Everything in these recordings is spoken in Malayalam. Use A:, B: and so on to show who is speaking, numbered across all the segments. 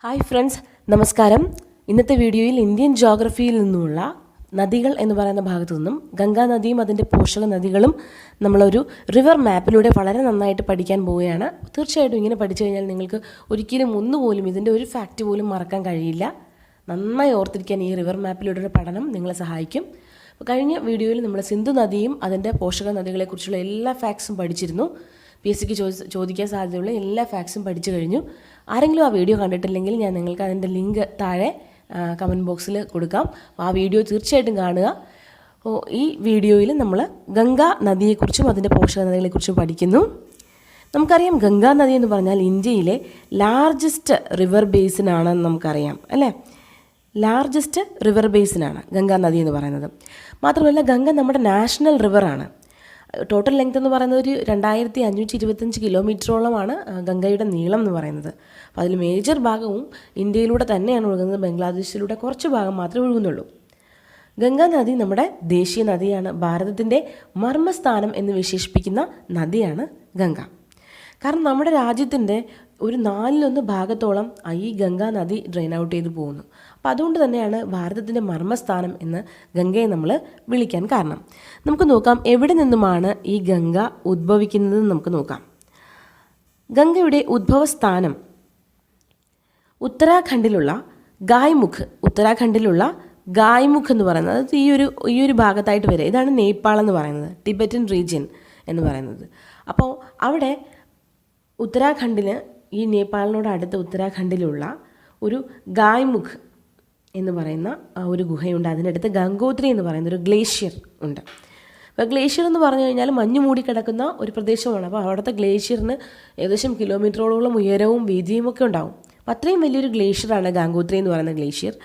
A: ഹായ് ഫ്രണ്ട്സ്, നമസ്കാരം. ഇന്നത്തെ വീഡിയോയിൽ ഇന്ത്യൻ ജോഗ്രഫിയിൽ നിന്നുള്ള നദികൾ എന്ന് പറയുന്ന ഭാഗത്തു നിന്നും ഗംഗാ നദിയും അതിൻ്റെ പോഷക നദികളും നമ്മളൊരു റിവർ മാപ്പിലൂടെ വളരെ നന്നായിട്ട് പഠിക്കാൻ പോവുകയാണ്. തീർച്ചയായിട്ടും ഇങ്ങനെ പഠിച്ചു കഴിഞ്ഞാൽ നിങ്ങൾക്ക് ഒരിക്കലും ഒന്നുപോലും ഇതിൻ്റെ ഒരു ഫാക്റ്റ് പോലും മറക്കാൻ കഴിയില്ല. നന്നായി ഓർത്തിരിക്കാൻ ഈ റിവർ മാപ്പിലൂടെ പഠനം നിങ്ങളെ സഹായിക്കും. കഴിഞ്ഞ വീഡിയോയിൽ നമ്മൾ സിന്ധു നദിയും അതിൻ്റെ പോഷക നദികളെക്കുറിച്ചുള്ള എല്ലാ ഫാക്ട്സും പഠിച്ചിരുന്നു. PSC ചോദിക്കാൻ സാധ്യതയുള്ള എല്ലാ ഫാക്ട്സും പഠിച്ചു കഴിഞ്ഞു. ആരെങ്കിലും ആ വീഡിയോ കണ്ടിട്ടില്ലെങ്കിൽ ഞാൻ നിങ്ങൾക്ക് അതിൻ്റെ ലിങ്ക് താഴെ കമൻറ്റ് ബോക്സിൽ കൊടുക്കാം. ആ വീഡിയോ തീർച്ചയായിട്ടും കാണുക. ഈ വീഡിയോയിൽ നമ്മൾ ഗംഗാ നദിയെക്കുറിച്ചും അതിൻ്റെ പോഷക നദികളെക്കുറിച്ചും പഠിക്കുന്നു. നമുക്കറിയാം, ഗംഗാ നദി എന്ന് പറഞ്ഞാൽ ഇന്ത്യയിലെ ലാർജസ്റ്റ് റിവർ ബേസിനാണെന്ന് നമുക്കറിയാം, അല്ലേ? ലാർജസ്റ്റ് റിവർ ബേസിനാണ് ഗംഗാ നദി എന്ന് പറയുന്നത്. മാത്രമല്ല, ഗംഗ നമ്മുടെ നാഷണൽ റിവറാണ്. ടോട്ടൽ ലെങ്ത് എന്ന് പറയുന്നത് ഒരു 2525 കിലോമീറ്ററോളമാണ് ഗംഗയുടെ നീളം എന്ന് പറയുന്നത്. അപ്പോൾ അതിൽ മേജർ ഭാഗവും ഇന്ത്യയിലൂടെ തന്നെയാണ് ഒഴുകുന്നത്. ബംഗ്ലാദേശിലൂടെ കുറച്ച് ഭാഗം മാത്രമേ ഒഴുകുന്നുള്ളൂ. ഗംഗാ നദി നമ്മുടെ ദേശീയ നദിയാണ്. ഭാരതത്തിൻ്റെ മർമ്മസ്ഥാനം എന്ന് വിശേഷിപ്പിക്കുന്ന നദിയാണ് ഗംഗ. കാരണം നമ്മുടെ രാജ്യത്തിൻ്റെ ഒരു 1/4 ഭാഗത്തോളം ഈ ഗംഗാ നദി ഡ്രെയിൻ ഔട്ട് ചെയ്ത് പോകുന്നു. അപ്പോൾ അതുകൊണ്ട് തന്നെയാണ് ഭാരതത്തിൻ്റെ മർമ്മസ്ഥാനം എന്ന് ഗംഗയെ നമ്മൾ വിളിക്കാൻ കാരണം. നമുക്ക് നോക്കാം എവിടെ നിന്നുമാണ് ഈ ഗംഗ ഉദ്ഭവിക്കുന്നതെന്ന് നമുക്ക് നോക്കാം. ഗംഗയുടെ ഉദ്ഭവസ്ഥാനം ഉത്തരാഖണ്ഡിലുള്ള ഗായ്മുഖ് എന്ന് പറയുന്നത്, അത് ഈ ഒരു ഭാഗത്തായിട്ട് വരെ. ഇതാണ് നേപ്പാൾ എന്ന് പറയുന്നത്, ടിബറ്റൻ റീജിയൻ എന്ന് പറയുന്നത്. അപ്പോൾ അവിടെ ഉത്തരാഖണ്ഡിന്, ഈ നേപ്പാളിനോട് അടുത്ത ഉത്തരാഖണ്ഡിലുള്ള ഒരു ഗായ്മുഖ് എന്ന് പറയുന്ന ഒരു ഗുഹയുണ്ട്. അതിനടുത്ത് ഗംഗോത്രി എന്ന് പറയുന്ന ഒരു ഗ്ലേഷ്യർ ഉണ്ട്. അപ്പോൾ ഗ്ലേഷ്യർ എന്ന് പറഞ്ഞു കഴിഞ്ഞാൽ മഞ്ഞ് മൂടിക്കിടക്കുന്ന ഒരു പ്രദേശമാണ്. അപ്പോൾ അവിടുത്തെ ഗ്ലേഷ്യറിന് ഏകദേശം കിലോമീറ്ററോളം ഉയരവും വീതിയും ഒക്കെ ഉണ്ടാവും. അപ്പോൾ അത്രയും വലിയൊരു ഗ്ലേഷ്യറാണ് ഗംഗോത്രി എന്ന് പറയുന്ന ഗ്ലേഷ്യർ.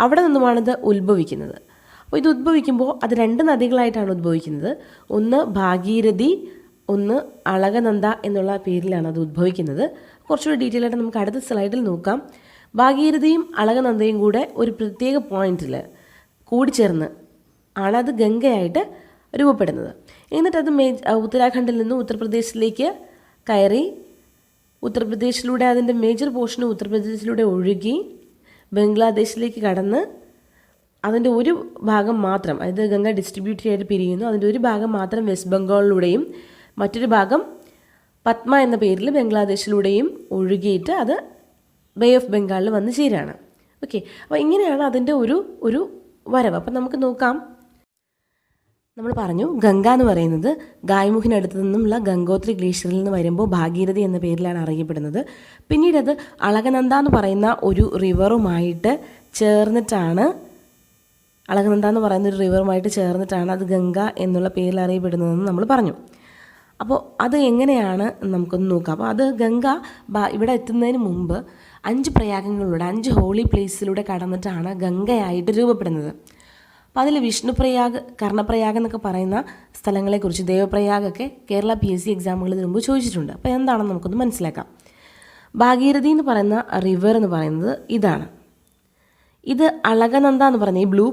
A: അവിടെ നിന്നുമാണിത് ഉത്ഭവിക്കുന്നത്. അപ്പോൾ ഇത് ഉദ്ഭവിക്കുമ്പോൾ അത് 2 നദികളായിട്ടാണ് ഉദ്ഭവിക്കുന്നത്. ഒന്ന് ഭാഗീരഥി, ഒന്ന് അളകനന്ദ എന്നുള്ള പേരിലാണ് അത് ഉദ്ഭവിക്കുന്നത്. കുറച്ചുകൂടി ഡീറ്റെയിൽ ആയിട്ട് നമുക്ക് അടുത്ത സ്ലൈഡിൽ നോക്കാം. ഭാഗീരഥിയും അളകനന്ദയും കൂടെ ഒരു പ്രത്യേക പോയിന്റിൽ കൂടിച്ചേർന്ന് ആണ് അത് ഗംഗയായിട്ട് രൂപപ്പെടുന്നത്. എന്നിട്ടത് ഉത്തരാഖണ്ഡിൽ നിന്ന് ഉത്തർപ്രദേശിലേക്ക് കയറി, ഉത്തർപ്രദേശിലൂടെ അതിൻ്റെ മേജർ പോർഷന് ഉത്തർപ്രദേശിലൂടെ ഒഴുകി ബംഗ്ലാദേശിലേക്ക് കടന്ന് അതിൻ്റെ ഒരു ഭാഗം മാത്രം, അതായത് ഗംഗ ഡിസ്ട്രിബ്യൂട്ടറി ആയിട്ട് പിരിയുന്നു. അതിൻ്റെ ഒരു ഭാഗം മാത്രം വെസ്റ്റ് ബംഗാളിലൂടെയും മറ്റൊരു ഭാഗം പത്മ എന്ന പേരിൽ ബംഗ്ലാദേശിലൂടെയും ഒഴുകിയിട്ട് അത് ബേ ഓഫ് ബംഗാളിൽ വന്ന് ചേരാണ്. ഓക്കെ, അപ്പോൾ ഇങ്ങനെയാണ് അതിൻ്റെ ഒരു വരവ്. അപ്പം നമുക്ക് നോക്കാം. നമ്മൾ പറഞ്ഞു, ഗംഗ എന്ന് പറയുന്നത് ഗായ്മുഖിനടുത്ത് നിന്നുമുള്ള ഗംഗോത്രി ഗ്ലേഷ്യറിൽ നിന്ന് വരുമ്പോൾ ഭാഗീരഥി എന്ന പേരിലാണ് അറിയപ്പെടുന്നത്. പിന്നീട് അത് അളകനന്ദ എന്ന് പറയുന്ന ഒരു റിവറുമായിട്ട് ചേർന്നിട്ടാണ് അത് ഗംഗ എന്നുള്ള പേരിൽ അറിയപ്പെടുന്നതെന്ന് നമ്മൾ പറഞ്ഞു. അപ്പോൾ അത് എങ്ങനെയാണ് നമുക്കൊന്ന് നോക്കാം. അപ്പോൾ അത് ഗംഗ ഇവിടെ എത്തുന്നതിന് മുമ്പ് 5 പ്രയാഗങ്ങളിലൂടെ, 5 ഹോളി പ്ലേസിലൂടെ കടന്നിട്ടാണ് ഗംഗയായിട്ട് രൂപപ്പെടുന്നത്. അപ്പോൾ അതിൽ വിഷ്ണുപ്രയാഗ്, കർണപ്രയാഗ് എന്നൊക്കെ പറയുന്ന സ്ഥലങ്ങളെക്കുറിച്ച്, ദേവപ്രയാഗൊക്കെ കേരള PSC എക്സാമുകളിൽ മുമ്പ് ചോദിച്ചിട്ടുണ്ട്. അപ്പോൾ എന്താണെന്ന് നമുക്കൊന്ന് മനസ്സിലാക്കാം. ഭാഗീരഥി എന്ന് പറയുന്ന റിവർ എന്ന് പറയുന്നത് ഇതാണ്. ഇത് അളകനന്ദ എന്ന് പറയുന്ന, ഈ ബ്ലൂ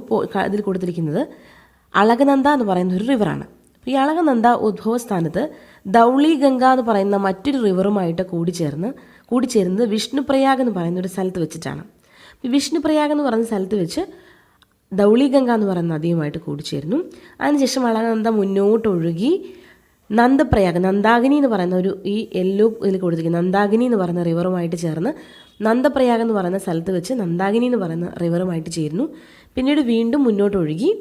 A: ഇതിൽ കൊടുത്തിരിക്കുന്നത് അളകനന്ദ എന്ന് പറയുന്ന ഒരു റിവറാണ്. അപ്പോൾ ഈ അളകനന്ദ ഉദ്ഭവസ്ഥാനത്ത് ധൗളി ഗംഗ എന്ന് പറയുന്ന മറ്റൊരു റിവറുമായിട്ട് കൂടിച്ചേരുന്നത് വിഷ്ണുപ്രയാഗ് എന്ന് പറയുന്ന ഒരു സ്ഥലത്ത് വെച്ചിട്ടാണ്. ഈ വിഷ്ണുപ്രയാഗ് എന്ന് പറയുന്ന സ്ഥലത്ത് വെച്ച് ധൗളി ഗംഗ എന്ന് പറയുന്ന നദിയുമായിട്ട് കൂടിച്ചേരുന്നു. അതിനുശേഷം അളകനന്ദ മുന്നോട്ടൊഴുകി നന്ദാകിനി എന്ന് പറയുന്ന ഈ യെല്ലോ ഇതിൽ കൊടുത്തിരിക്കുന്ന നന്ദാകിനി എന്ന് പറയുന്ന റിവറുമായിട്ട് ചേർന്ന് നന്ദപ്രയാഗ് എന്ന് പറയുന്ന സ്ഥലത്ത് വെച്ച് നന്ദാകിനി എന്ന് പറയുന്ന റിവറുമായിട്ട് ചേരുന്നു. പിന്നീട് വീണ്ടും മുന്നോട്ടൊഴുകി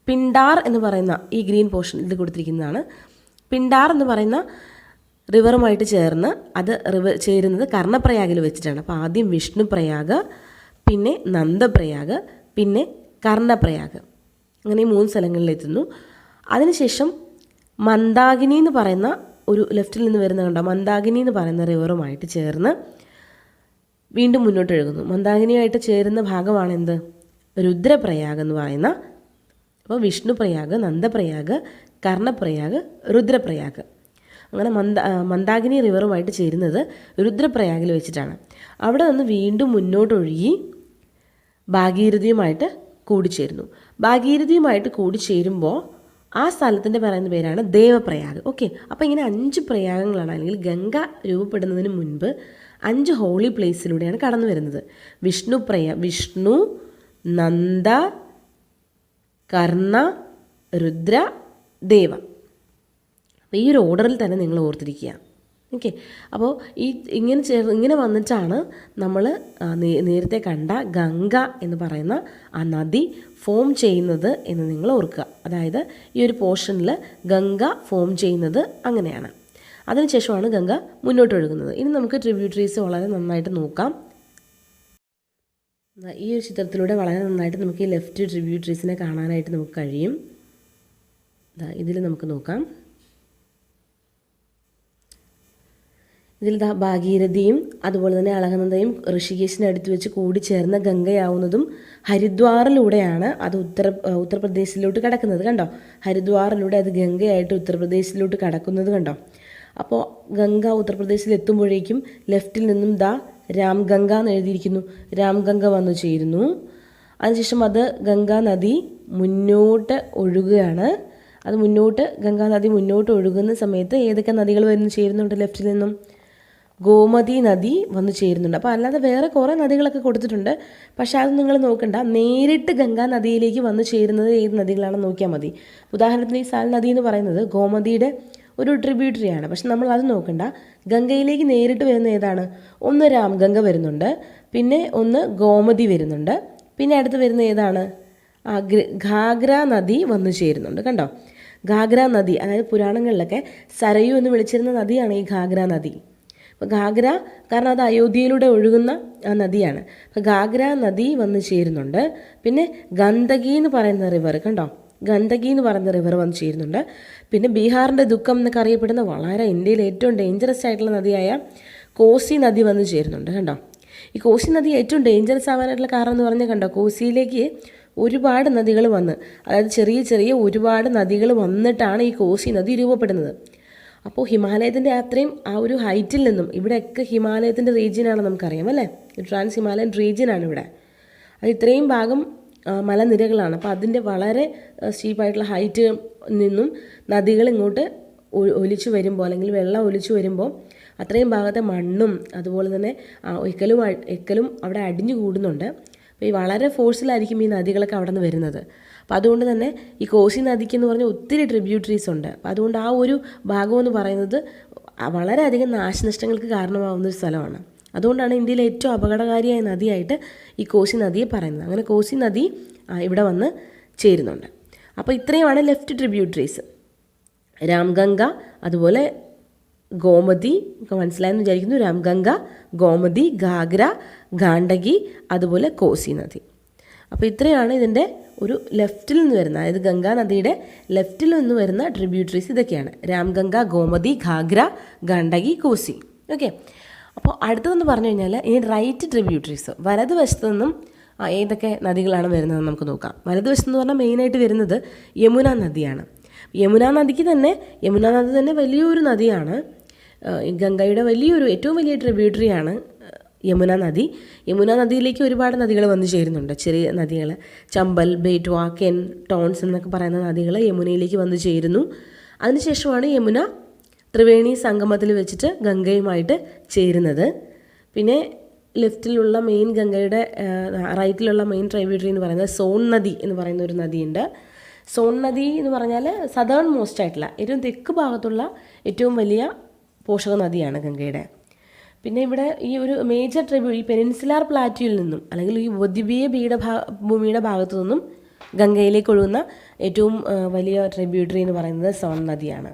A: പിണ്ടാർ എന്ന് പറയുന്ന ഈ ഗ്രീൻ പോർഷൻ ഇത് കൊടുത്തിരിക്കുന്നതാണ്. പിണ്ടാർ എന്ന് പറയുന്ന റിവറുമായിട്ട് ചേർന്ന് അത് ചേരുന്നത് കർണപ്രയാഗിൽ വെച്ചിട്ടാണ്. അപ്പോൾ ആദ്യം വിഷ്ണുപ്രയാഗ്, പിന്നെ നന്ദപ്രയാഗ്, പിന്നെ കർണപ്രയാഗ്, അങ്ങനെ 3 സ്ഥലങ്ങളിലെത്തുന്നു. അതിനുശേഷം മന്ദാകിനി എന്ന് പറയുന്ന ഒരു ലെഫ്റ്റിൽ നിന്ന് വരുന്ന കണ്ടോ, മന്ദാകിനി എന്ന് പറയുന്ന റിവറുമായിട്ട് ചേർന്ന് വീണ്ടും മുന്നോട്ടൊഴുകുന്നു. മന്ദാകിനിയായിട്ട് ചേരുന്ന ഭാഗമാണ് എന്ത്, രുദ്രപ്രയാഗ് എന്ന് പറയുന്ന. അപ്പോൾ വിഷ്ണുപ്രയാഗ്, നന്ദപ്രയാഗ്, കർണപ്രയാഗ്, രുദ്രപ്രയാഗ്, അങ്ങനെ മന്ദാകിനി റിവറുമായിട്ട് ചേരുന്നത് രുദ്രപ്രയാഗിൽ വെച്ചിട്ടാണ്. അവിടെ നിന്ന് വീണ്ടും മുന്നോട്ടൊഴുകി ഭാഗീരഥിയുമായിട്ട് കൂടിച്ചേരുന്നു. ഭാഗീരഥിയുമായിട്ട് കൂടിച്ചേരുമ്പോൾ ആ സ്ഥലത്തിൻ്റെ പറയുന്ന പേരാണ് ദേവപ്രയാഗ്. ഓക്കെ, അപ്പോൾ ഇങ്ങനെ 5 പ്രയാഗങ്ങളാണ്, അല്ലെങ്കിൽ ഗംഗ രൂപപ്പെടുന്നതിന് മുൻപ് 5 ഹോളി പ്ലേസിലൂടെയാണ് കടന്നു വരുന്നത്. വിഷ്ണു, നന്ദ, കർണ, രുദ്ര, ദേവ. അപ്പോൾ ഈ ഒരു ഓർഡറിൽ തന്നെ നിങ്ങൾ ഓർത്തിരിക്കുക. ഓക്കെ. അപ്പോൾ ഇങ്ങനെ വന്നിട്ടാണ് നമ്മൾ നേരത്തെ കണ്ട ഗംഗ എന്ന് പറയുന്ന ആ നദി ഫോം ചെയ്യുന്നത് എന്ന് നിങ്ങൾ ഓർക്കുക. അതായത് ഈ ഒരു പോർഷനിൽ ഗംഗ ഫോം ചെയ്യുന്നത് അങ്ങനെയാണ്. അതിനുശേഷമാണ് ഗംഗ മുന്നോട്ട് ഒഴുകുന്നത്. ഇനി നമുക്ക് ട്രിബ്യൂട്ടറീസ് വളരെ നന്നായിട്ട് നോക്കാം. ഈ ഒരു ചിത്രത്തിലൂടെ വളരെ നന്നായിട്ട് നമുക്ക് ഈ ലെഫ്റ്റ് ട്രിബ്യൂട്ടറീസിനെ കാണാനായിട്ട് നമുക്ക് കഴിയും. ഇതിൽ നമുക്ക് നോക്കാം. ഇതിൽ ഭാഗീരഥിയും അതുപോലെ തന്നെ അളകനന്ദയും ഋഷികേശിനെ അടുത്ത് വെച്ച് കൂടിച്ചേർന്ന ഗംഗയാവുന്നതും ഹരിദ്വാറിലൂടെയാണ്. അത് ഉത്തർപ്രദേശിലോട്ട് കടക്കുന്നത് കണ്ടോ. ഹരിദ്വാറിലൂടെ അത് ഗംഗയായിട്ട് ഉത്തർപ്രദേശിലോട്ട് കടക്കുന്നത് കണ്ടോ. അപ്പോൾ ഗംഗ ഉത്തർപ്രദേശിൽ എത്തുമ്പോഴേക്കും ലെഫ്റ്റിൽ നിന്നും രാംഗംഗ എന്ന് എഴുതിയിരിക്കുന്നു. രാംഗംഗ വന്നു ചേരുന്നു. അതിനുശേഷം അത് ഗംഗാ നദി മുന്നോട്ട് ഒഴുകുകയാണ്. അത് ഗംഗാ നദി മുന്നോട്ട് ഒഴുകുന്ന സമയത്ത് ഏതൊക്കെ നദികൾ വന്ന് ചേരുന്നുണ്ട് ലെഫ്റ്റിൽ നിന്നും? ഗോമതി നദി വന്നു ചേരുന്നുണ്ട്. അപ്പോൾ അല്ലാതെ വേറെ കുറേ നദികളൊക്കെ കൊടുത്തിട്ടുണ്ട്. പക്ഷേ അത് നിങ്ങൾ നോക്കണ്ട. നേരിട്ട് ഗംഗാ നദിയിലേക്ക് വന്നു ചേരുന്നത് ഏത് നദികളാണെന്ന് നോക്കിയാൽ മതി. ഉദാഹരണത്തിന് ഈ സാൽ നദി എന്ന് പറയുന്നത് ഗോമതിയുടെ ഒരു ട്രിബ്യൂട്ടറിയാണ്. പക്ഷെ നമ്മൾ അത് നോക്കണ്ട. ഗംഗയിലേക്ക് നേരിട്ട് വരുന്ന ഏതാണ്? ഒന്ന് രാംഗംഗ വരുന്നുണ്ട്, പിന്നെ ഒന്ന് ഗോമതി വരുന്നുണ്ട്, പിന്നെ അടുത്ത് വരുന്ന ഏതാണ്? ഘാഗ്ര നദി വന്നു ചേരുന്നുണ്ട് കണ്ടോ. ഘാഗ്ര നദി, അതായത് പുരാണങ്ങളിലൊക്കെ സരയു എന്ന് വിളിച്ചിരുന്ന നദിയാണ് ഈ ഘാഗ്ര നദി. അപ്പോൾ ഘാഗ്ര കാരണം അത് അയോധ്യയിലൂടെ ഒഴുകുന്ന ആ നദിയാണ്. അപ്പോൾ ഘാഗ്ര നദി വന്നു ചേരുന്നുണ്ട്. പിന്നെ ഗണ്ഡകി എന്ന് പറയുന്ന റിവർ കണ്ടോ. ഗണ്ഡകി എന്ന് പറയുന്ന റിവർ വന്ന് ചേരുന്നുണ്ട്. പിന്നെ ബീഹാറിൻ്റെ ദുഃഖം എന്നൊക്കെ അറിയപ്പെടുന്ന വളരെ ഇന്ത്യയിലെ ഏറ്റവും ഡേഞ്ചറസ് ആയിട്ടുള്ള നദിയായ കോസി നദി വന്ന് ചേരുന്നുണ്ട് കണ്ടോ. ഈ കോസി നദി ഏറ്റവും ഡേഞ്ചറസ് ആവാനായിട്ടുള്ള കാരണം എന്ന് പറഞ്ഞാൽ കണ്ടോ, കോസിയിലേക്ക് ഒരുപാട് നദികൾ വന്ന്, അതായത് ചെറിയ ചെറിയ ഒരുപാട് നദികൾ വന്നിട്ടാണ് ഈ കോസി നദി രൂപപ്പെടുന്നത്. അപ്പോൾ ഹിമാലയത്തിൻ്റെ അത്രയും ആ ഒരു ഹൈറ്റിൽ നിന്നും, ഇവിടെയൊക്കെ ഹിമാലയത്തിൻ്റെ റീജിയനാണ് നമുക്കറിയാം അല്ലേ. ട്രാൻസ് ഹിമാലയൻ റീജിയനാണ് ഇവിടെ. അത് ഇത്രയും ഭാഗം മലനിരകളാണ്. അപ്പോൾ അതിൻ്റെ വളരെ സ്റ്റീപ്പായിട്ടുള്ള ഹൈറ്റ് നിന്നും നദികൾ ഇങ്ങോട്ട് ഒലിച്ചു വരുമ്പോൾ, അല്ലെങ്കിൽ വെള്ളം ഒലിച്ചു വരുമ്പോൾ അത്രയും ഭാഗത്തെ മണ്ണും അതുപോലെ തന്നെ എക്കലും അവിടെ അടിഞ്ഞു കൂടുന്നുണ്ട്. അപ്പോൾ ഈ വളരെ ഫോഴ്സിലായിരിക്കും ഈ നദികളൊക്കെ അവിടെ നിന്ന് വരുന്നത്. അപ്പോൾ അതുകൊണ്ട് തന്നെ ഈ കോസി നദിക്കെന്ന് പറഞ്ഞാൽ ഒത്തിരി ട്രിബ്യൂട്ടറീസ് ഉണ്ട്. അപ്പോൾ അതുകൊണ്ട് ആ ഒരു ഭാഗമെന്ന് പറയുന്നത് വളരെയധികം നാശനഷ്ടങ്ങൾക്ക് കാരണമാവുന്ന ഒരു സ്ഥലമാണ്. അതുകൊണ്ടാണ് ഇന്ത്യയിലെ ഏറ്റവും അപകടകാരിയായ നദിയായിട്ട് ഈ കോസി നദിയെ പറയുന്നത്. അങ്ങനെ കോസി നദി ഇവിടെ വന്ന് ചേരുന്നുണ്ട്. അപ്പോൾ ഇത്രയുമാണ് ലെഫ്റ്റ് ട്രിബ്യൂട്ടറീസ്. രാംഗംഗ, അതുപോലെ ഗോമതി, മനസ്സിലായെന്ന് വിചാരിക്കുന്നു. രാംഗംഗ, ഗോമതി, ഘാഗ്ര, ഗാണ്ഡകി, അതുപോലെ കോസി നദി. അപ്പോൾ ഇത്രയാണ് ഇതിൻ്റെ ഒരു ലെഫ്റ്റിൽ നിന്ന് വരുന്ന, അതായത് ഗംഗാ നദിയുടെ ലെഫ്റ്റിൽ നിന്ന് വരുന്ന ട്രിബ്യൂട്ടറീസ് ഇതൊക്കെയാണ്. രാംഗംഗ, ഗോമതി, ഘാഗ്ര, ഗാണ്ഡകി, കോസി. ഓക്കെ. അപ്പോൾ അടുത്തതെന്ന് പറഞ്ഞു കഴിഞ്ഞാൽ ഇനി റൈറ്റ് ട്രിബ്യൂട്ടറീസ്. വലതുവശത്തു നിന്നും ഏതൊക്കെ നദികളാണ് വരുന്നതെന്ന് നമുക്ക് നോക്കാം. വലതുവശത്തെന്ന് പറഞ്ഞാൽ മെയിനായിട്ട് വരുന്നത് യമുന നദിയാണ്. യമുന നദി തന്നെ വലിയൊരു നദിയാണ്. ഗംഗയുടെ ഏറ്റവും വലിയ ട്രിബ്യൂട്ടറിയാണ് യമുന നദി. യമുന നദിയിലേക്ക് ഒരുപാട് നദികൾ വന്നു ചേരുന്നുണ്ട്. ചെറിയ നദികൾ, ചമ്പൽ, ബേറ്റ്വ, കെൻ, ടോൺസ് എന്നൊക്കെ പറയുന്ന നദികൾ യമുനയിലേക്ക് വന്നു ചേരുന്നു. അതിനുശേഷമാണ് യമുന ത്രിവേണി സംഗമത്തിൽ വെച്ചിട്ട് ഗംഗയുമായിട്ട് ചേരുന്നത്. പിന്നെ ലെഫ്റ്റിലുള്ള മെയിൻ ഗംഗയുടെ റൈറ്റിലുള്ള മെയിൻ ട്രിബ്യൂട്ടറി എന്ന് പറയുന്നത് സോൺ നദി എന്ന് പറയുന്ന ഒരു നദിയുണ്ട്. സോൺ നദി എന്ന് പറഞ്ഞാൽ സദേൺ മോസ്റ്റ് ആയിട്ടുള്ള ഏറ്റവും തെക്ക് ഭാഗത്തുള്ള ഏറ്റവും വലിയ പോഷക നദിയാണ് ഗംഗയുടെ. പിന്നെ ഇവിടെ ഈ ഒരു മേജർ ഈ പെനിൻസുലാർ പ്ലാറ്റ്യൂവിൽ നിന്നും, അല്ലെങ്കിൽ ഈ ഉപദ്വീപീയ ഭൂമിയുടെ ഭാഗത്തു നിന്നും ഗംഗയിലേക്ക് ഒഴുകുന്ന ഏറ്റവും വലിയ ട്രിബ്യൂട്ടറി എന്ന് പറയുന്നത് സോൺ നദിയാണ്.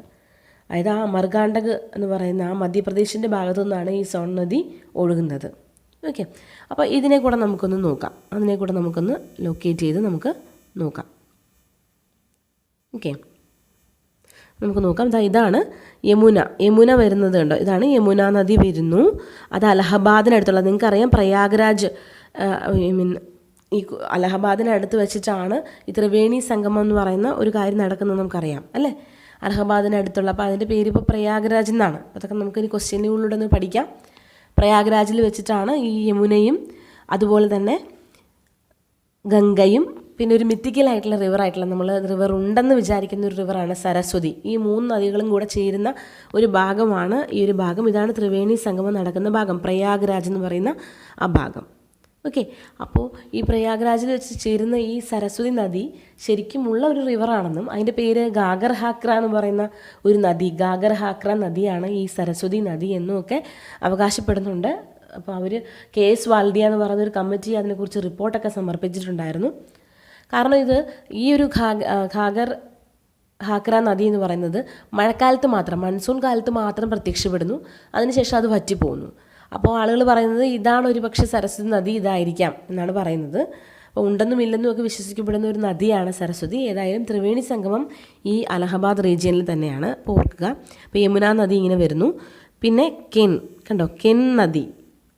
A: അതായത് ആ അമർകാണ്ടക് എന്ന് പറയുന്ന ആ മധ്യപ്രദേശിൻ്റെ ഭാഗത്തു നിന്നാണ് ഈ സോൺ നദി ഒഴുകുന്നത്. ഓക്കെ. അപ്പോൾ ഇതിനെ കൂടെ നമുക്കൊന്ന് നോക്കാം. അതിനെ കൂടെ നമുക്കൊന്ന് ലൊക്കേറ്റ് ചെയ്ത് നമുക്ക് നോക്കാം. ഓക്കെ, നമുക്ക് നോക്കാം. ഇതാണ് യമുന വരുന്നത് കണ്ടോ. ഇതാണ് യമുന നദി വരുന്നു. അത് അലഹബാദിനടുത്തുള്ള, നിങ്ങൾക്കറിയാം പ്രയാഗ്രാജ് ഈ അലഹബാദിനടുത്ത് വെച്ചിട്ടാണ് ഈ ത്രിവേണി സംഗമം എന്ന് പറയുന്ന ഒരു കാര്യം നടക്കുന്നത് നമുക്കറിയാം അല്ലേ. അലഹബാദിനടുത്തുള്ള, അപ്പോൾ അതിൻ്റെ പേര് ഇപ്പോൾ പ്രയാഗ്രാജ് എന്നാണ്. അതൊക്കെ നമുക്കിനി ക്വസ്റ്റ്യനുകളിലൂടെ ഒന്ന് പഠിക്കാം. പ്രയാഗ്രാജിൽ വെച്ചിട്ടാണ് ഈ യമുനയും അതുപോലെ തന്നെ ഗംഗയും പിന്നെ ഒരു മിത്തിക്കലായിട്ടുള്ള റിവറായിട്ടുള്ള നമ്മൾ റിവർ ഉണ്ടെന്ന് വിചാരിക്കുന്ന ഒരു റിവറാണ് സരസ്വതി. ഈ 3 നദികളും കൂടെ ചേരുന്ന ഒരു ഭാഗമാണ് ഈ ഒരു ഭാഗം. ഇതാണ് ത്രിവേണി സംഗമം നടക്കുന്ന ഭാഗം, പ്രയാഗ്രാജ് എന്ന് പറയുന്ന ആ ഭാഗം. ഓക്കെ, അപ്പോൾ ഈ പ്രയാഗ്രാജിൽ വെച്ച് ചേരുന്ന ഈ സരസ്വതി നദി ശരിക്കുമുള്ള ഒരു റിവറാണെന്നും അതിൻ്റെ പേര് ഗാഗർ ഹാക്ര എന്ന് പറയുന്ന ഒരു നദി, ഗാഗർ ഹാക്ര നദിയാണ് ഈ സരസ്വതി നദി എന്നും ഒക്കെ അവകാശപ്പെടുന്നുണ്ട്. അപ്പോൾ അവർ KS വാൽഡിയ എന്ന് പറയുന്നൊരു കമ്മിറ്റി അതിനെക്കുറിച്ച് റിപ്പോർട്ടൊക്കെ സമർപ്പിച്ചിട്ടുണ്ടായിരുന്നു. കാരണം ഇത് ഈ ഒരു ഘാഗർ ഹാക്ര നദി എന്ന് പറയുന്നത് മഴക്കാലത്ത് മാത്രം, മൺസൂൺ കാലത്ത് മാത്രം പ്രത്യക്ഷപ്പെടുന്നു, അതിനുശേഷം അത് വറ്റിപ്പോകുന്നു. അപ്പോൾ ആളുകൾ പറയുന്നത് ഇതാണ് ഒരു പക്ഷേ സരസ്വതി നദി ഇതായിരിക്കാം എന്നാണ് പറയുന്നത്. അപ്പോൾ ഉണ്ടെന്നും ഇല്ലെന്നും ഒക്കെ വിശ്വസിക്കപ്പെടുന്ന ഒരു നദിയാണ് സരസ്വതി. ഏതായാലും ത്രിവേണി സംഗമം ഈ അലഹബാദ് റീജിയനിൽ തന്നെയാണ്. അപ്പോൾ ഓർക്കുക, അപ്പോൾ യമുന നദി ഇങ്ങനെ വരുന്നു, പിന്നെ കണ്ടോ കെൻ നദി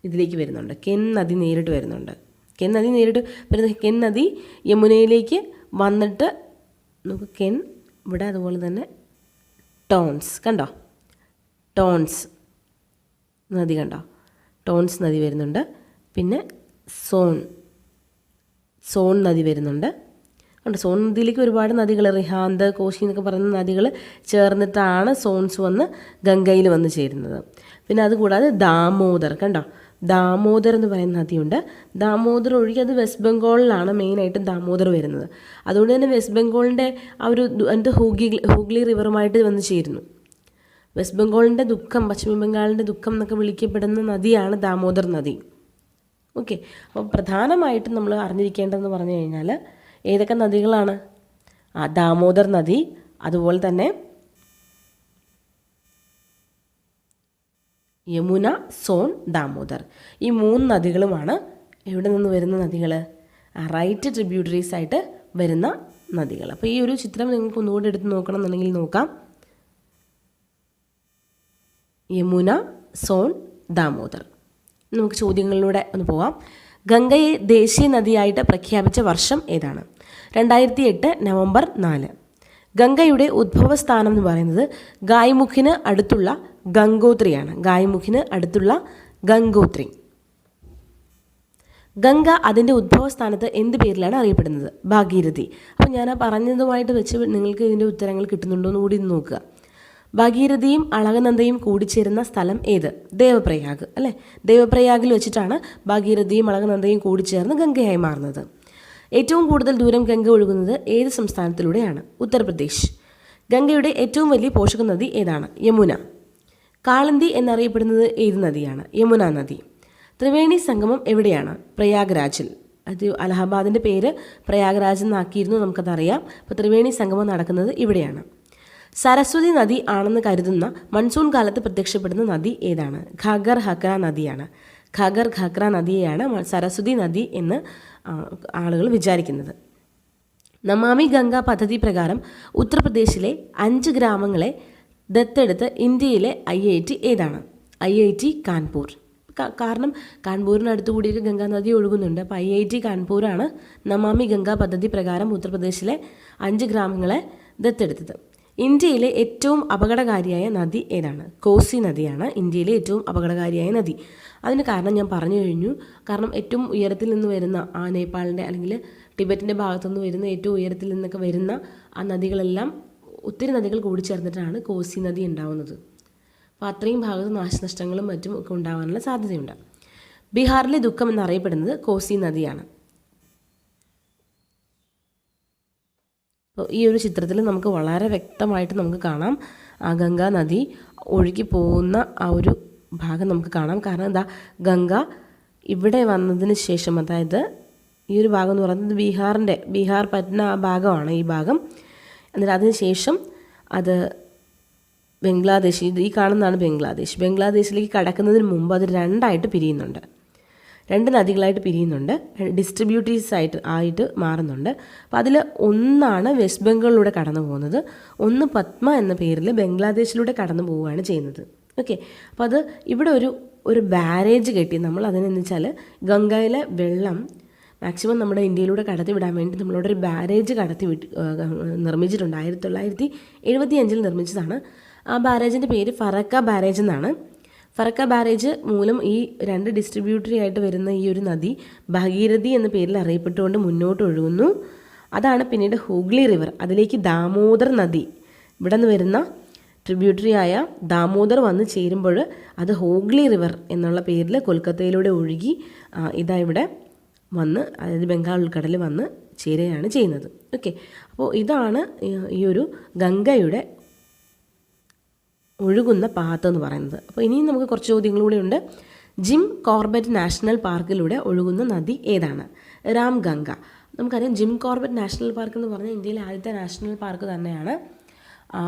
A: ഇതിലേക്ക് വരുന്നുണ്ട്, കെൻ നദി നേരിട്ട് വരുന്നുണ്ട്. കെൻ നദി നേരിട്ട് വരുന്ന കെൻ നദി യമുനയിലേക്ക് വന്നിട്ട് നമുക്ക് കെൻ ഇവിടെ, അതുപോലെ തന്നെ ടോൺസ് കണ്ടോ, ടോൺസ് നദി കണ്ടോ, ടോൺസ് നദി വരുന്നുണ്ട്. പിന്നെ സോൺ നദി വരുന്നുണ്ട്. കണ്ടോ, സോൺ നദിയിലേക്ക് ഒരുപാട് നദികൾ, റിഹാന്ത്, കോശി എന്നൊക്കെ പറയുന്ന നദികൾ ചേർന്നിട്ടാണ് സോൺസ് വന്ന് ഗംഗയിൽ വന്ന് ചേരുന്നത്. പിന്നെ അതുകൂടാതെ ദാമോദർ കണ്ടോ, ദാമോദർ എന്ന് പറയുന്ന നദിയുണ്ട്. ദാമോദർ ഒഴുകി അത് വെസ്റ്റ് ബംഗാളിലാണ് മെയിനായിട്ടും ദാമോദർ വരുന്നത്. അതുകൊണ്ട് തന്നെ വെസ്റ്റ് ബംഗാളിൻ്റെ ആ ഒരു ഹൂഗ്ലി റിവറുമായിട്ട് വന്ന് ചേരുന്നു. വെസ്റ്റ് ബംഗാളിൻ്റെ ദുഃഖം, പശ്ചിമ ബംഗാളിൻ്റെ ദുഃഖം എന്നൊക്കെ വിളിക്കപ്പെടുന്ന നദിയാണ് ദാമോദർ നദി. ഓക്കെ, അപ്പോൾ പ്രധാനമായിട്ടും നമ്മൾ അറിഞ്ഞിരിക്കേണ്ടതെന്ന് പറഞ്ഞു കഴിഞ്ഞാൽ ഏതൊക്കെ നദികളാണ്? ദാമോദർ നദി, അതുപോലെ തന്നെ യമുന, സോൺ, ദാമോദർ, ഈ 3 നദികളുമാണ് എവിടെ നിന്ന് വരുന്ന നദികൾ? റൈറ്റ് ട്രിബ്യൂട്ടറീസ് ആയിട്ട് വരുന്ന നദികൾ. അപ്പോൾ ഈ ഒരു ചിത്രം നിങ്ങൾക്ക് ഒന്നുകൂടി എടുത്ത് നോക്കണം എന്നുണ്ടെങ്കിൽ നോക്കാം. യമുന, സോൺ, ദാമോദർ. നമുക്ക് ചോദ്യങ്ങളിലൂടെ ഒന്ന് പോവാം. ഗംഗയെ ദേശീയ നദിയായിട്ട് പ്രഖ്യാപിച്ച വർഷം ഏതാണ്? 2008 നവംബർ 4. ഗംഗയുടെ ഉദ്ഭവസ്ഥാനം എന്ന് പറയുന്നത് ഗായ്മുഖിന് അടുത്തുള്ള ഗംഗോത്രിയാണ്. ഗായ്മുഖിന് അടുത്തുള്ള ഗംഗോത്രി. ഗംഗ അതിൻ്റെ ഉദ്ഭവസ്ഥാനത്ത് എന്ത് പേരിലാണ് അറിയപ്പെടുന്നത്? ഭാഗീരഥി. അപ്പോൾ ഞാൻ ആ പറഞ്ഞതുമായിട്ട് വെച്ച് നിങ്ങൾക്ക് ഇതിൻ്റെ ഉത്തരങ്ങൾ കിട്ടുന്നുണ്ടോ എന്ന് കൂടി നോക്കുക. ഭാഗീരഥിയും അളകനന്ദയും കൂടിച്ചേരുന്ന സ്ഥലം ഏത്? ദേവപ്രയാഗ് അല്ലേ? ദേവപ്രയാഗിൽ വെച്ചിട്ടാണ് ഭാഗീരഥിയും അളകനന്ദയും കൂടിച്ചേർന്ന് ഗംഗയായി മാറുന്നത്. ഏറ്റവും കൂടുതൽ ദൂരം ഗംഗ ഒഴുകുന്നത് ഏത് സംസ്ഥാനത്തിലൂടെയാണ്? ഉത്തർപ്രദേശ്. ഗംഗയുടെ ഏറ്റവും വലിയ പോഷക നദി ഏതാണ്? യമുന. കാളന്തി എന്നറിയപ്പെടുന്നത് ഏത് നദിയാണ്? യമുന നദി. ത്രിവേണി സംഗമം എവിടെയാണ്? പ്രയാഗ്രാജിൽ. അത് അലഹബാദിൻ്റെ പേര് പ്രയാഗ്രാജ് എന്നാക്കിയിരുന്നു, നമുക്കതറിയാം. അപ്പോൾ ത്രിവേണി സംഗമം നടക്കുന്നത് ഇവിടെയാണ്. സരസ്വതി നദി ആണെന്ന് കരുതുന്ന മൺസൂൺ കാലത്ത് പ്രത്യക്ഷപ്പെടുന്ന നദി ഏതാണ്? ഘാഗർ ഹാക്ര നദിയാണ്. ഘാഗർ ഹാക്ര നദിയെയാണ് സരസ്വതി നദി എന്ന് ആളുകൾ വിചാരിക്കുന്നത്. നമാമി ഗംഗ പദ്ധതി പ്രകാരം ഉത്തർപ്രദേശിലെ 5 ഗ്രാമങ്ങളെ ദത്തെടുത്ത് ഇന്ത്യയിലെ IIT ഏതാണ്? IIT കാൺപൂർ. കാരണം കാൺപൂരിനടുത്ത് കൂടിയൊക്കെ ഗംഗാ നദി ഒഴുകുന്നുണ്ട്. അപ്പോൾ IIT കാൺപൂരാണ് നമാമി ഗംഗ പദ്ധതി പ്രകാരം ഉത്തർപ്രദേശിലെ 5 ഗ്രാമങ്ങളെ ദത്തെടുത്തത്. ഇന്ത്യയിലെ ഏറ്റവും അപകടകാരിയായ നദി ഏതാണ്? കോസി നദിയാണ് ഇന്ത്യയിലെ ഏറ്റവും അപകടകാരിയായ നദി. അതിന് കാരണം ഞാൻ പറഞ്ഞു കഴിഞ്ഞു. കാരണം ഏറ്റവും ഉയരത്തിൽ നിന്ന് വരുന്ന ആ നേപ്പാളിൻ്റെ അല്ലെങ്കിൽ ടിബറ്റിൻ്റെ ഭാഗത്തുനിന്ന് വരുന്ന ഏറ്റവും ഉയരത്തിൽ നിന്നൊക്കെ വരുന്ന ആ നദികളെല്ലാം, ഒത്തിരി നദികൾ കൂടിച്ചേർന്നിട്ടാണ് കോസി നദി ഉണ്ടാവുന്നത്. അപ്പോൾ അത്രയും ഭാഗത്ത് നാശനഷ്ടങ്ങളും മറ്റും ഒക്കെ ഉണ്ടാകാനുള്ള സാധ്യതയുണ്ട്. ബീഹാറിലെ ദുഃഖം എന്നറിയപ്പെടുന്നത് കോസി നദിയാണ്. അപ്പോൾ ഈ ഒരു ചിത്രത്തിൽ നമുക്ക് വളരെ വ്യക്തമായിട്ട് നമുക്ക് കാണാം ആ ഗംഗാ നദി ഒഴുകി പോകുന്ന ആ ഒരു ഭാഗം നമുക്ക് കാണാം. കാരണം എന്താ, ഗംഗ ഇവിടെ വന്നതിന് ശേഷം, അതായത് ഈ ഒരു ഭാഗം എന്ന് പറയുന്നത് ബീഹാർ പറ്റ്ന ആ ഭാഗമാണ് ഈ ഭാഗം. എന്നിട്ട് അതിന് ശേഷം അത് ബംഗ്ലാദേശ്, ഈ കാണുന്നതാണ് ബംഗ്ലാദേശിലേക്ക് കടക്കുന്നതിന് മുമ്പ് അത് 2ആയിട്ട് പിരിയുന്നുണ്ട്. 2 നദികളായിട്ട് പിരിയുന്നുണ്ട്, ഡിസ്ട്രിബ്യൂട്ടീവ്സ് ആയിട്ട് മാറുന്നുണ്ട്. അപ്പോൾ അതിൽ ഒന്നാണ് വെസ്റ്റ് ബംഗാളിലൂടെ കടന്നു പോകുന്നത്, ഒന്ന് പത്മ എന്ന പേരിൽ ബംഗ്ലാദേശിലൂടെ കടന്നു പോവുകയാണ് ചെയ്യുന്നത്. ഓക്കെ, അപ്പോൾ അത് ഇവിടെ ഒരു ബാരേജ് കെട്ടി നമ്മൾ അതിനെന്ന് വെച്ചാൽ ഗംഗയിലെ വെള്ളം മാക്സിമം നമ്മുടെ ഇന്ത്യയിലൂടെ കടത്തി വിടാൻ വേണ്ടി നമ്മളോട് ഒരു ബാരേജ് നിർമ്മിച്ചിട്ടുണ്ട്. 1975 നിർമ്മിച്ചതാണ്. ആ ബാരേജിൻ്റെ പേര് ഫറക്ക ബാരേജ് എന്നാണ്. ഫറക്ക ബാരേജ് മൂലം ഈ 2 ഡിസ്ട്രിബ്യൂട്ടറി ആയിട്ട് വരുന്ന ഈ ഒരു നദി ഭാഗീരഥി എന്ന പേരിൽ അറിയപ്പെട്ടുകൊണ്ട് മുന്നോട്ട് ഒഴുകുന്നു. അതാണ് പിന്നീട് ഹൂഗ്ലി റിവർ. അതിലേക്ക് ദാമോദർ നദി, ഇവിടെ നിന്ന് വരുന്ന ട്രിബ്യൂട്ടറി ആയ ദാമോദർ വന്ന് ചേരുമ്പോൾ അത് ഹൂഗ്ലി റിവർ എന്നുള്ള പേരിൽ കൊൽക്കത്തയിലൂടെ ഒഴുകി ഇതാ ഇവിടെ വന്ന്, അതായത് ബംഗാൾ ഉൾക്കടലിൽ വന്ന് ചേരുകയാണ് ചെയ്യുന്നത്. ഓക്കെ, അപ്പോൾ ഇതാണ് ഈ ഒരു ഗംഗയുടെ ഒഴുകുന്ന പാത്ത് എന്ന് പറയുന്നത്. അപ്പോൾ ഇനിയും നമുക്ക് കുറച്ച് ചോദ്യങ്ങളൂടെ ഉണ്ട്. ജിം കോർബറ്റ് നാഷണൽ പാർക്കിലൂടെ ഒഴുകുന്ന നദി ഏതാണ്? രാംഗംഗ. നമുക്കറിയാം ജിം കോർബറ്റ് നാഷണൽ പാർക്ക് എന്ന് പറഞ്ഞാൽ ഇന്ത്യയിലെ ആദ്യത്തെ നാഷണൽ പാർക്ക് തന്നെയാണ്.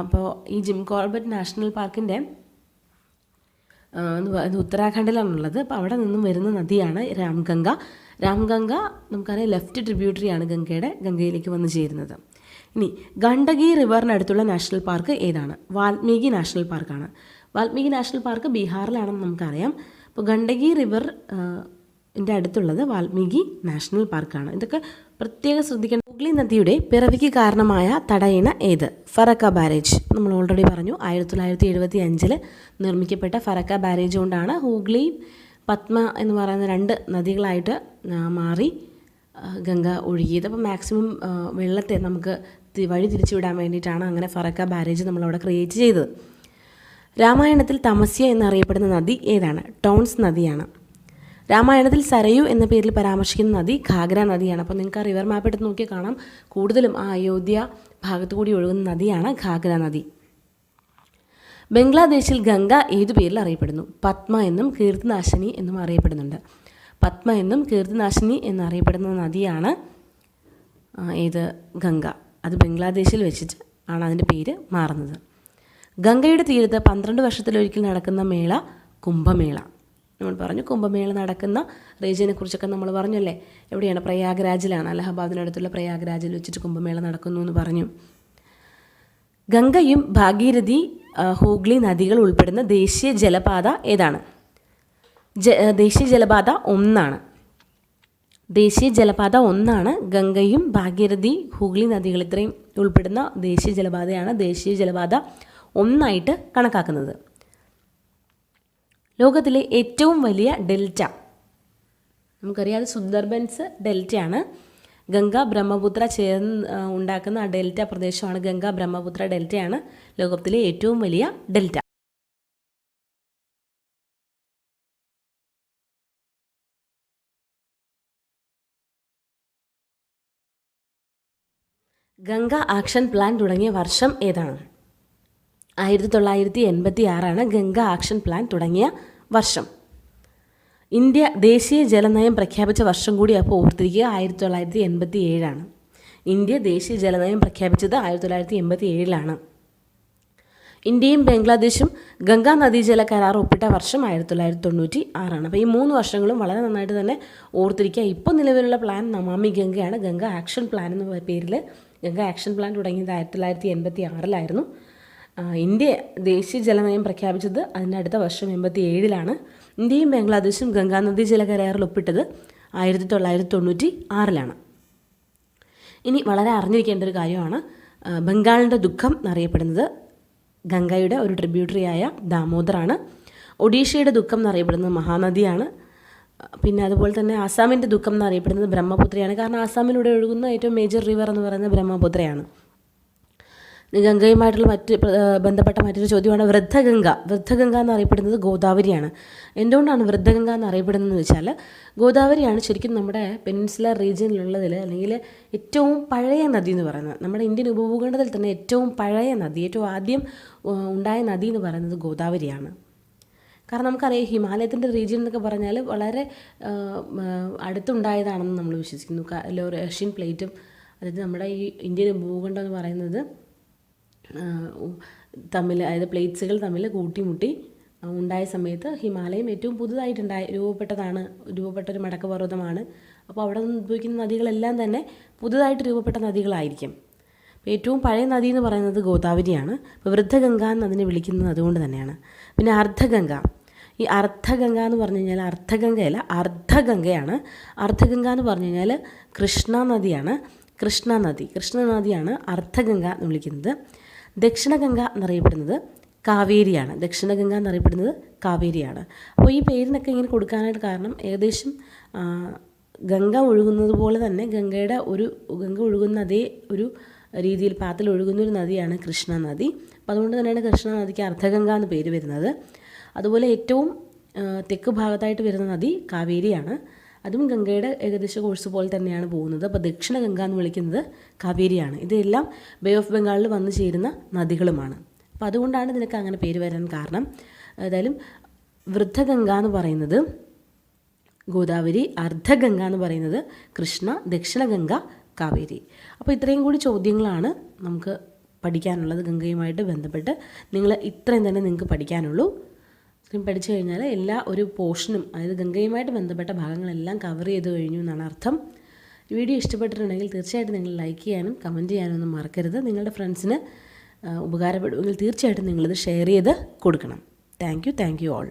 A: അപ്പോൾ ഈ ജിം കോർബറ്റ് നാഷണൽ പാർക്കിൻ്റെ ഉത്തരാഖണ്ഡിലാണുള്ളത്. അപ്പോൾ അവിടെ നിന്നും വരുന്ന നദിയാണ് രാംഗംഗ. രാംഗംഗ നമുക്കറിയാം ലെഫ്റ്റ് ട്രിബ്യൂട്ടറിയാണ് ഗംഗയിലേക്ക് വന്ന് ചേരുന്നത്. ഇനി ഗണ്ഡകി റിവറിനടുത്തുള്ള നാഷണൽ പാർക്ക് ഏതാണ്? വാൽമീകി നാഷണൽ പാർക്കാണ്. വാൽമീകി നാഷണൽ പാർക്ക് ബീഹാറിലാണെന്ന് നമുക്കറിയാം. അപ്പോൾ ഗണ്ഡകി റിവർ അടുത്തുള്ളത് വാൽമീകി നാഷണൽ പാർക്കാണ്. ഇതൊക്കെ പ്രത്യേകം ശ്രദ്ധിക്കണം. ഹൂഗ്ലി നദിയുടെ പിറവിക്ക് കാരണമായ തടയണ ഏത്? ഫറക്ക ബാരേജ്. നമ്മൾ ഓൾറെഡി പറഞ്ഞു, 1975 നിർമ്മിക്കപ്പെട്ട ഫറക്ക ബാരേജ് കൊണ്ടാണ് ഹൂഗ്ലി പത്മ എന്ന് പറയുന്ന 2 നദികളായിട്ട് മാറി ഗംഗ ഒഴുകിയത്. അപ്പോൾ മാക്സിമം വെള്ളത്തെ നമുക്ക് വഴി തിരിച്ചുവിടാൻ വേണ്ടിയിട്ടാണ് അങ്ങനെ ഫറക്ക ബാരേജ് നമ്മളവിടെ ക്രിയേറ്റ് ചെയ്തത്. രാമായണത്തിൽ തമസ്യ എന്നറിയപ്പെടുന്ന നദി ഏതാണ്? ടോൺസ് നദിയാണ്. രാമായണത്തിൽ സരയു എന്ന പേരിൽ പരാമർശിക്കുന്ന നദി ഘാഗ്ര നദിയാണ്. അപ്പോൾ നിങ്ങൾക്ക് ആ റിവർ മാപ്പ് എടുത്ത് നോക്കി കാണാം, കൂടുതലും ആ അയോധ്യ ഭാഗത്തു കൂടി ഒഴുകുന്ന നദിയാണ് ഘാഗ്ര നദി. ബംഗ്ലാദേശിൽ ഗംഗ ഏതു പേരിൽ അറിയപ്പെടുന്നു? പത്മ എന്നും കീർത്തിനാശിനി എന്നും അറിയപ്പെടുന്നുണ്ട്. പത്മ എന്നും കീർത്തിനാശിനി എന്നറിയപ്പെടുന്ന നദിയാണ് ഏത്? ഗംഗ. അത് ബംഗ്ലാദേശിൽ വെച്ചിട്ട് ആണ് അതിൻ്റെ പേര് മാറുന്നത്. ഗംഗയുടെ തീരത്ത് 12 വർഷത്തിലൊരിക്കൽ നടക്കുന്ന മേള കുംഭമേള. നമ്മൾ പറഞ്ഞു കുംഭമേള നടക്കുന്ന റീജിയനെ കുറിച്ചൊക്കെ നമ്മൾ പറഞ്ഞല്ലേ. എവിടെയാണ്? പ്രയാഗ്രാജിലാണ്. അലഹബാദിനടുത്തുള്ള പ്രയാഗ്രാജിൽ വെച്ചിട്ട് കുംഭമേള നടക്കുന്നു എന്ന് പറഞ്ഞു. ഗംഗയും ഭാഗീരഥി ഹൂഗ്ലി നദികൾ ഉൾപ്പെടുന്ന ദേശീയ ജലപാത ഏതാണ്? ദേശീയ ജലപാത 1 ദേശീയ ജലപാത 1 ഗംഗയും ഭാഗീരഥി ഹൂഗ്ലി നദികൾ ഇത്രയും ഉൾപ്പെടുന്ന ദേശീയ ജലപാതയാണ് ദേശീയ ജലപാത 1 കണക്കാക്കുന്നത്. ലോകത്തിലെ ഏറ്റവും വലിയ ഡെൽറ്റ നമുക്കറിയാം, അത് സുന്ദർബൻസ് ഡെൽറ്റയാണ്. ഗംഗ ബ്രഹ്മപുത്ര ചേർന്ന് ഉണ്ടാക്കുന്ന ആ ഡെൽറ്റ പ്രദേശമാണ് ഗംഗ ബ്രഹ്മപുത്ര ഡെൽറ്റയാണ് ലോകത്തിലെ ഏറ്റവും വലിയ ഡെൽറ്റ. ഗംഗ ആക്ഷൻ പ്ലാൻ തുടങ്ങിയ വർഷം ഏതാണ്? 1986 ഗംഗ ആക്ഷൻ പ്ലാൻ തുടങ്ങിയ വർഷം. ഇന്ത്യ ദേശീയ ജലനയം പ്രഖ്യാപിച്ച വർഷം കൂടി അപ്പോൾ ഓർത്തിരിക്കുക, 1987. ഇന്ത്യ ദേശീയ ജലനയം പ്രഖ്യാപിച്ചത് 1987. ഇന്ത്യയും ബംഗ്ലാദേശും ഗംഗാ നദീജല കരാർ ഒപ്പിട്ട വർഷം 1996. അപ്പോൾ ഈ 3 വർഷങ്ങളും വളരെ നന്നായിട്ട് തന്നെ ഓർത്തിരിക്കുക. ഇപ്പോൾ നിലവിലുള്ള പ്ലാൻ നമാമി ഗംഗയാണ്. ഗംഗ ആക്ഷൻ പ്ലാൻ എന്ന പേരിൽ ഗംഗ ആക്ഷൻ പ്ലാൻ തുടങ്ങിയത് 1986. ഇന്ത്യ ദേശീയ ജലനയം പ്രഖ്യാപിച്ചത് അതിൻ്റെ അടുത്ത വർഷം 87. ഇന്ത്യയും ബംഗ്ലാദേശും ഗംഗാ നദി ജല കരാറിൽ ഒപ്പിട്ടത് 1996. ഇനി വളരെ അറിഞ്ഞിരിക്കേണ്ട ഒരു കാര്യമാണ്, ബംഗാളിൻ്റെ ദുഃഖം എന്നറിയപ്പെടുന്നത് ഗംഗയുടെ ഒരു ട്രിബ്യൂട്ടറിയായ ദാമോദറാണ്. ഒഡീഷയുടെ ദുഃഖം എന്നറിയപ്പെടുന്നത് മഹാനദിയാണ്. പിന്നെ അതുപോലെ തന്നെ ആസാമിൻ്റെ ദുഃഖം എന്നറിയപ്പെടുന്നത് ബ്രഹ്മപുത്രയാണ്. കാരണം ആസാമിലൂടെ ഒഴുകുന്ന ഏറ്റവും മേജർ റിവർ എന്ന് പറയുന്നത് ബ്രഹ്മപുത്രയാണ്. ഗംഗയുമായിട്ടുള്ള ബന്ധപ്പെട്ട മറ്റൊരു ചോദ്യമാണ് വൃദ്ധഗംഗ. വൃദ്ധഗംഗ എന്നറിയപ്പെടുന്നത് ഗോദാവരിയാണ്. എന്തുകൊണ്ടാണ് വൃദ്ധഗംഗ എന്നറിയപ്പെടുന്നതെന്ന് വെച്ചാൽ, ഗോദാവരിയാണ് ശരിക്കും നമ്മുടെ പെനിൻസുലർ റീജിയനിലുള്ളതിൽ അല്ലെങ്കിൽ ഏറ്റവും പഴയ നദി എന്ന് പറയുന്നത്. നമ്മുടെ ഇന്ത്യൻ ഉപഭൂഖണ്ഡത്തിൽ തന്നെ ഏറ്റവും പഴയ നദി, ഏറ്റവും ആദ്യം ഉണ്ടായ നദി എന്ന് പറയുന്നത് ഗോദാവരിയാണ്. കാരണം നമുക്കറിയാം ഹിമാലയത്തിൻ്റെ റീജിയൻ എന്നൊക്കെ പറഞ്ഞാൽ വളരെ അടുത്തുണ്ടായതാണെന്ന് നമ്മൾ വിശ്വസിക്കുന്നു. ഏഷ്യൻ പ്ലേറ്റും അതായത് നമ്മുടെ ഈ ഇന്ത്യൻ ഭൂഖണ്ഡം എന്ന് പറയുന്നത് തമ്മിൽ, അതായത് പ്ലേറ്റ്സുകൾ തമ്മിൽ കൂട്ടിമുട്ടി ഉണ്ടായ സമയത്ത് ഹിമാലയം ഏറ്റവും പുതുതായിട്ട് രൂപപ്പെട്ടൊരു മടക്കപർവ്വതമാണ്. അപ്പോൾ അവിടെ നിന്ന് ഉദ്ഭവിക്കുന്ന നദികളെല്ലാം തന്നെ പുതുതായിട്ട് രൂപപ്പെട്ട നദികളായിരിക്കും. അപ്പോൾ ഏറ്റവും പഴയ നദി എന്ന് പറയുന്നത് ഗോദാവരിയാണ്. അപ്പോൾ വൃദ്ധഗംഗ എന്ന് അതിനെ വിളിക്കുന്നത് അതുകൊണ്ട് തന്നെയാണ്. പിന്നെ അർദ്ധഗംഗ. ഈ അർദ്ധഗംഗ എന്ന് പറഞ്ഞു കഴിഞ്ഞാൽ അർദ്ധഗംഗയല്ല, അർദ്ധഗംഗയാണ്. അർദ്ധഗംഗ എന്ന് പറഞ്ഞു കഴിഞ്ഞാൽ കൃഷ്ണ നദിയാണ്. കൃഷ്ണനദിയാണ് അർദ്ധഗംഗ എന്ന് വിളിക്കുന്നത്. ദക്ഷിണഗംഗ എന്നറിയപ്പെടുന്നത് കാവേരിയാണ്. അപ്പോൾ ഈ പേരിനൊക്കെ ഇങ്ങനെ കൊടുക്കാനായിട്ട് കാരണം ഏകദേശം ഗംഗ ഒഴുകുന്നത് പോലെ തന്നെ ഗംഗ ഒഴുകുന്ന അതേ ഒരു രീതിയിൽ പാത്തിൽ ഒഴുകുന്ന ഒരു നദിയാണ് കൃഷ്ണ നദി. അപ്പോൾ അതുകൊണ്ട് തന്നെയാണ് കൃഷ്ണ നദിക്ക് അർദ്ധഗംഗ എന്ന് പേര് വരുന്നത്. അതുപോലെ ഏറ്റവും തെക്ക് ഭാഗത്തായിട്ട് വരുന്ന നദി കാവേരിയാണ്. അതും ഗംഗയുടെ ഏകദേശ കോഴ്സ് പോലെ തന്നെയാണ് പോകുന്നത്. അപ്പോൾ ദക്ഷിണ ഗംഗ എന്ന് വിളിക്കുന്നത് കാവേരിയാണ്. ഇതെല്ലാം ബേ ഓഫ് ബംഗാളിൽ വന്നു ചേരുന്ന നദികളുമാണ്. അപ്പോൾ അതുകൊണ്ടാണ് ഇതിനൊക്കെ അങ്ങനെ പേര് വരാൻ കാരണം. ഏതായാലും വൃദ്ധഗംഗ എന്ന് പറയുന്നത് ഗോദാവരി, അർദ്ധഗംഗ എന്ന് പറയുന്നത് കൃഷ്ണ, ദക്ഷിണഗംഗ കാവേരി. അപ്പോൾ ഇത്രയും കൂടി ചോദ്യങ്ങളാണ് നമുക്ക് പഠിക്കാനുള്ളത് ഗംഗയുമായിട്ട് ബന്ധപ്പെട്ട്. ഇത്രയും തന്നെ നിങ്ങൾക്ക് പഠിക്കാനുള്ളൂ. ഇത്രയും പഠിച്ചു കഴിഞ്ഞാൽ എല്ലാ ഒരു പോർഷനും, അതായത് ഗംഗയുമായിട്ട് ബന്ധപ്പെട്ട ഭാഗങ്ങളെല്ലാം കവർ ചെയ്ത് കഴിഞ്ഞു എന്നാണ് അർത്ഥം. ഈ വീഡിയോ ഇഷ്ടപ്പെട്ടിട്ടുണ്ടെങ്കിൽ തീർച്ചയായിട്ടും നിങ്ങൾ ലൈക്ക് ചെയ്യാനും കമൻറ്റ് ചെയ്യാനും ഒന്നും മറക്കരുത്. നിങ്ങളുടെ ഫ്രണ്ട്സിന് ഉപകാരപ്പെടുമെങ്കിൽ തീർച്ചയായിട്ടും നിങ്ങളിത് ഷെയർ ചെയ്ത് കൊടുക്കണം. Thank you all.